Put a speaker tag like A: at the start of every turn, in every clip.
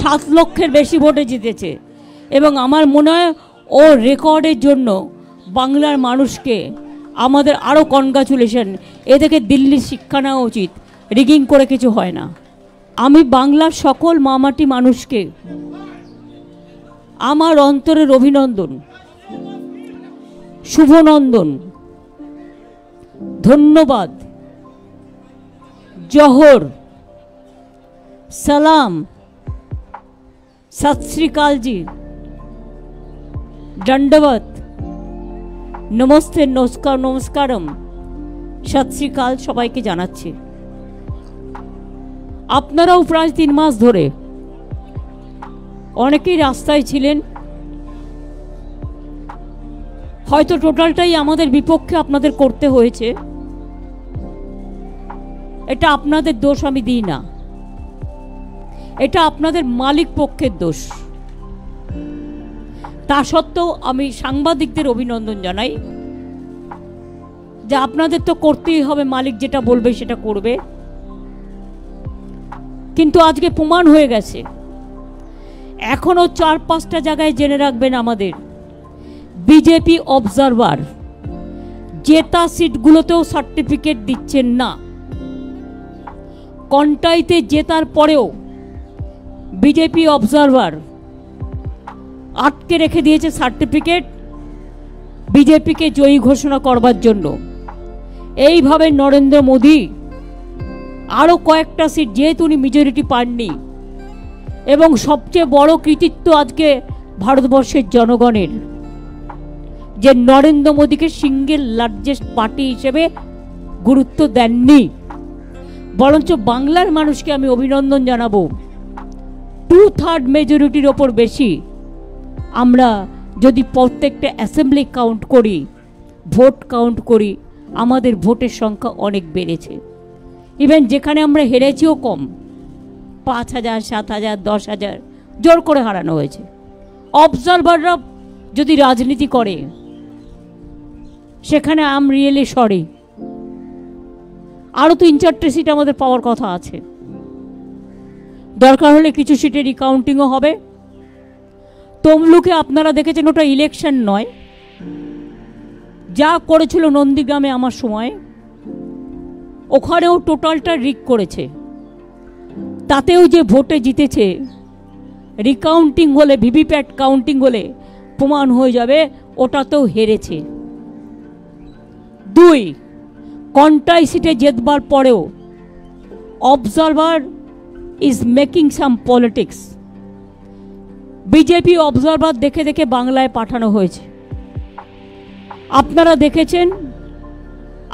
A: 7 লক্ষের বেশি ভোটে জিতেছে এবং আমার মনে হয় ও রেকর্ডের জন্য বাংলার মানুষকে আমাদের আরও কনগ্রাচুলেশন। এদেরকে দিল্লির শিক্ষা নেওয়া উচিত, রিগিং করে কিছু হয় না। আমি বাংলার সকল মামাটি মানুষকে আমার অন্তরের অভিনন্দন, শুভনন্দন, ধন্যবাদ, জোহর, সালাম, সত শ্রী কাল জি, দণ্ডবত, নমস্তে, নমস্কার, নমস্কারম, সত শ্রী কাল সবাইকে জানাচ্ছি। আপনারাও প্রায় 3 মাস ধরে অনেকেই রাস্তায় ছিলেন, হয়তো টোটালটাই আমাদের বিপক্ষে আপনাদের করতে হয়েছে। এটা আপনাদের দোষ আমি দিই না, এটা আপনাদের মালিক পক্ষের দোষ। তা সত্ত্বেও আমি সাংবাদিকদের অভিনন্দন জানাই যে আপনাদের তো করতেই হবে, মালিক যেটা বলবে সেটা করবে। কিন্তু আজকে প্রমাণ হয়ে গেছে, এখনো 4-5টা জায়গায় জেনে রাখবেন আমাদের বিজেপি অবজারভার জেতা সিটগুলোতেও সার্টিফিকেট দিচ্ছেন না। কন্টাইতে জেতার পরেও বিজেপি অবজারভার আটকে রেখে দিয়েছে সার্টিফিকেট বিজেপিকে জয়ী ঘোষণা করবার জন্য। এইভাবে নরেন্দ্র মোদী আরও কয়েকটা সিট, যেহেতু উনি মেজরিটি পাননি, এবং সবচেয়ে বড় কৃতিত্ব আজকে ভারতবর্ষের জনগণের যে নরেন্দ্র মোদীকে সিঙ্গেল লার্জেস্ট পার্টি হিসেবে গুরুত্ব দেননি, বরঞ্চ বাংলার মানুষকে আমি অভিনন্দন জানাবো। 2/3 মেজরিটির ওপর বেশি আমরা যদি প্রত্যেকটা অ্যাসেম্বলি কাউন্ট করি, ভোট কাউন্ট করি, আমাদের ভোটের সংখ্যা অনেক বেড়েছে। ইভেন যেখানে আমরা হেরেছিও কম, 5,000, 7,000, 10,000 জোর করে হারানো হয়েছে। অবজারভাররা যদি রাজনীতি করে সেখানে আম রিয়েলি সরি, আরও 3-4টে সিট আমাদের পাওয়ার কথা আছে। দরকার হলে কিছু সিটে রিকাউন্টিংও হবে। তমলুকে আপনারা দেখেছেন ওটা ইলেকশন নয়, যা করেছিল নন্দীগ্রামে আমার সময়, ওখানেও টোটালটা রিক করেছে। তাতেও যে ভোটে জিতেছে, রিকাউন্টিং হলে, ভিভিপ্যাট কাউন্টিং হলে প্রমাণ হয়ে যাবে ওটাতেও হেরেছে। 2, কন্টাই সিটে জেতবার পরেও observer is making some politics. BJP observer দেখে দেখে বাংলায় পাঠানো হয়েছে। আপনারা দেখেছেন,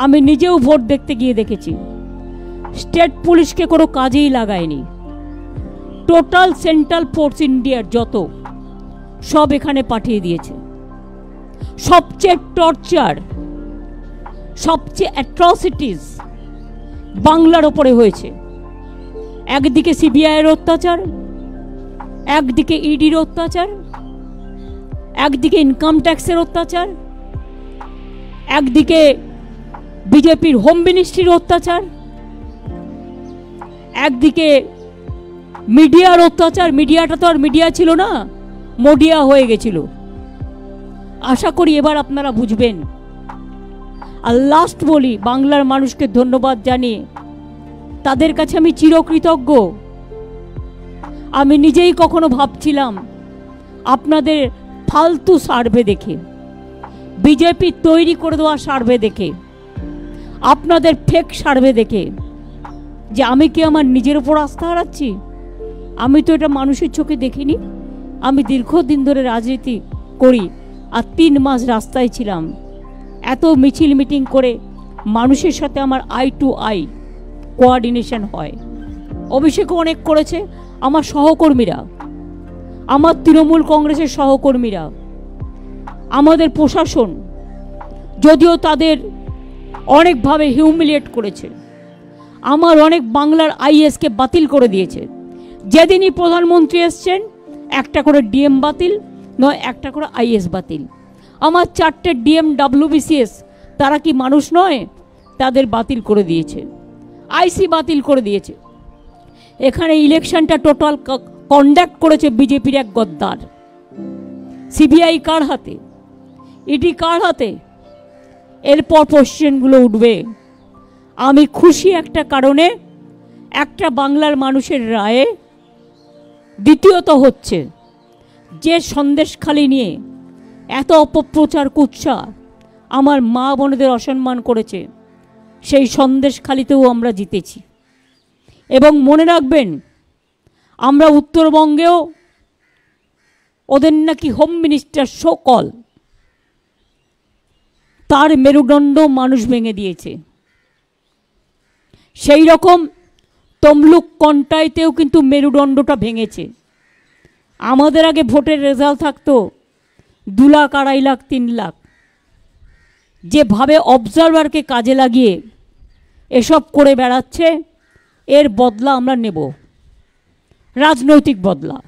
A: আমি নিজেও ভোট দেখতে গিয়ে দেখেছি, স্টেট পুলিশকে কোনো কাজেই লাগায়নি। টোটাল সেন্ট্রাল ফোর্স ইন্ডিয়ার যত সব এখানে পাঠিয়ে দিয়েছে। সবচেয়ে টর্চার, সবচেয়ে অ্যাট্রসিটিস বাংলার ওপরে হয়েছে। একদিকে সিবিআইয়ের অত্যাচার, একদিকে ইডির অত্যাচার, একদিকে ইনকাম ট্যাক্সের অত্যাচার, একদিকে বিজেপির হোম মিনিস্ট্রির অত্যাচার, একদিকে মিডিয়ার অত্যাচার। মিডিয়াটা তো আর মিডিয়া ছিল না, মোডিয়া হয়ে গেছিল। আশা করি এবার আপনারা বুঝবেন। আর লাস্ট বলি, বাংলার মানুষকে ধন্যবাদ জানিয়ে তাদের কাছে আমি চিরকৃতজ্ঞ। আমি নিজেই কখনো ভাবছিলাম আপনাদের ফালতু সার্ভে দেখে, বিজেপি তৈরি করে দেওয়া সার্ভে দেখে, আপনাদের ফেক সার্ভে দেখে, যে আমি কি আমার নিজের উপর আস্থা হারাচ্ছি? আমি তো এটা মানুষের চোখে দেখিনি। আমি দীর্ঘদিন ধরে রাজনীতি করি আর 3 মাস রাস্তায় ছিলাম। এত মিছিল মিটিং করে মানুষের সাথে আমার আই টু আই কোঅর্ডিনেশন হয়। অভিষেকও অনেক করেছে আমার সহকর্মীরা, আমার তৃণমূল কংগ্রেসের সহকর্মীরা, আমাদের প্রশাসন, যদিও তাদের অনেকভাবে হিউমিলিয়েট করেছে। আমার অনেক বাংলার আইএসকে বাতিল করে দিয়েছে। যেদিনই প্রধানমন্ত্রী এসছেন একটা করে ডিএম বাতিল, নয় একটা করে আইএস বাতিল। আমার 4টে ডিএম WBCS, তারা কি মানুষ নয়? তাদের বাতিল করে দিয়েছে, আইসি বাতিল করে দিয়েছে। এখানে ইলেকশনটা টোটাল কন্ডাক্ট করেছে বিজেপির এক গদ্দার। সিবিআই কার হাতে, ইডি কার হাতে? এরপর কোশ্চেনগুলো উঠবে। আমি খুশি একটা কারণে, একটা বাংলার মানুষের রায়ে। দ্বিতীয়ত হচ্ছে যে সন্দেশখালি নিয়ে এত অপপ্রচার কুৎসা আমার মা বোনেদের অসম্মান করেছে, সেই সন্দেশখালিতেও আমরা জিতেছি। এবং মনে রাখবেন, আমরা উত্তরবঙ্গেও ওদের নাকি হোম মিনিস্টার সকল, তার মেরুদণ্ড মানুষ ভেঙে দিয়েছে। সেই রকম তমলুক কন্টাইতেও কিন্তু মেরুদণ্ডটা ভেঙেছে। আমাদের আগে ভোটের রেজাল্ট থাকতো 2 লাখ, 2.5 লাখ, 3 লাখ। যেভাবে অবজারভারকে কাজে লাগিয়ে এসব করে বেড়াচ্ছে, এর বদলা আমরা নেব, রাজনৈতিক বদলা।